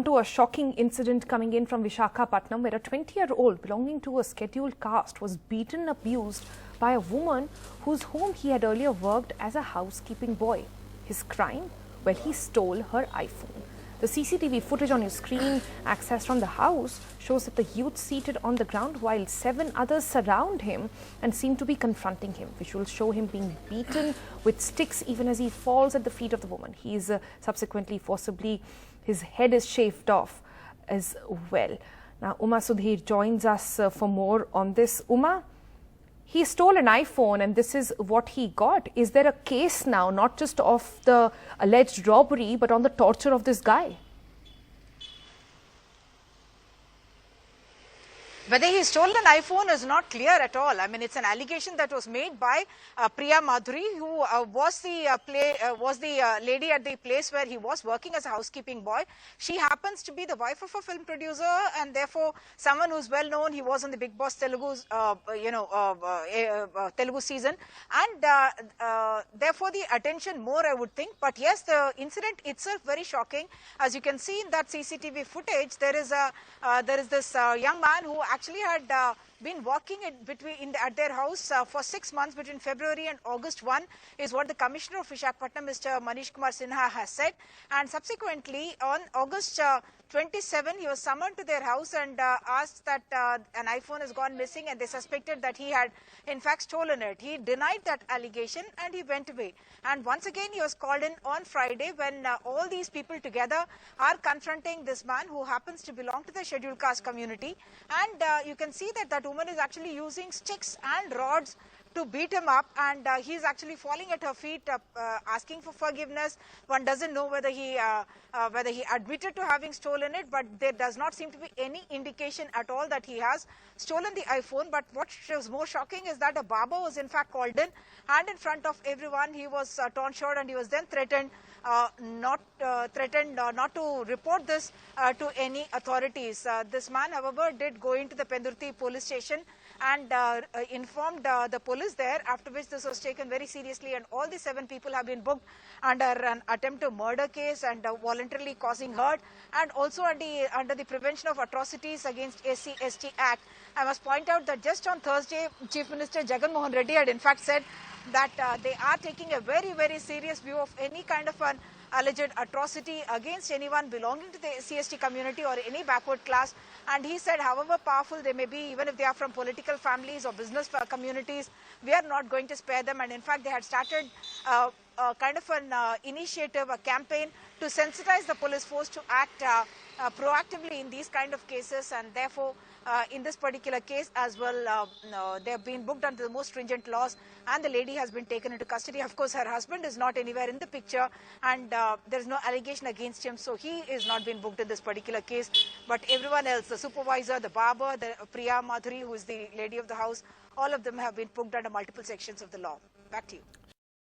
On to a shocking incident coming in from Visakhapatnam, where a 20-year-old belonging to a scheduled caste was beaten and abused by a woman whose home he had earlier worked as a housekeeping boy. His crime? Well, he stole her iPhone. The CCTV footage on your screen, accessed from the house, shows that the youth seated on the ground while 7 others surround him and seem to be confronting him. Visuals show him being beaten with sticks even as he falls at the feet of the woman. He is subsequently forcibly, his head is shaved off as well. Now, Uma Sudhir joins us for more on this. Uma, he stole an iPhone and this is what he got. Is there a case now, not just of the alleged robbery, but on the torture of this guy? Whether he stole an iPhone is not clear at all. I mean, it's an allegation that was made by Priya Madhuri, who was the lady at the place where he was working as a housekeeping boy. She happens to be the wife of a film producer and therefore someone who's well known. He was on the Bigg Boss Telugu, Telugu season, and therefore the attention more, I would think. But yes, the incident itself very shocking. As you can see in that CCTV footage, there is this young man who actually had been working at their house for 6 months between February and August 1 is what the Commissioner of Visakhapatnam, Mr. Manish Kumar Sinha, has said. And subsequently on August 27, he was summoned to their house and asked that an iPhone has gone missing, and they suspected that he had in fact stolen it. He denied that allegation and he went away. And once again he was called in on Friday when all these people together are confronting this man who happens to belong to the scheduled caste community. And you can see that that woman is actually using sticks and rods to beat him up, and he's actually falling at her feet, asking for forgiveness. One doesn't know whether he admitted to having stolen it, but there does not seem to be any indication at all that he has stolen the iPhone. But what is more shocking is that a barber was in fact called in, and in front of everyone he was torn short, and he was then threatened not to report this to any authorities. This man, however, did go into the Pendurthi police station and informed the police there, after which this was taken very seriously, and all the 7 people have been booked under an attempt to murder case and voluntarily causing hurt, and also under the Prevention of Atrocities Against SC/ST Act. I must point out that just on Thursday, Chief Minister Jagan Mohan Reddy had in fact said that they are taking a very, very serious view of any kind of an alleged atrocity against anyone belonging to the SC/ST community or any backward class. And he said, however powerful they may be, even if they are from political families or business communities, we are not going to spare them. And in fact, they had started kind of an initiative, a campaign to sensitize the police force to act proactively in these kind of cases. And therefore, in this particular case as well, they have been booked under the most stringent laws, and the lady has been taken into custody. Of course, her husband is not anywhere in the picture, and there is no allegation against him, so he is not been booked in this particular case. But everyone else, the supervisor, the barber, the Priya Madhuri, who is the lady of the house, all of them have been booked under multiple sections of the law. Back to you.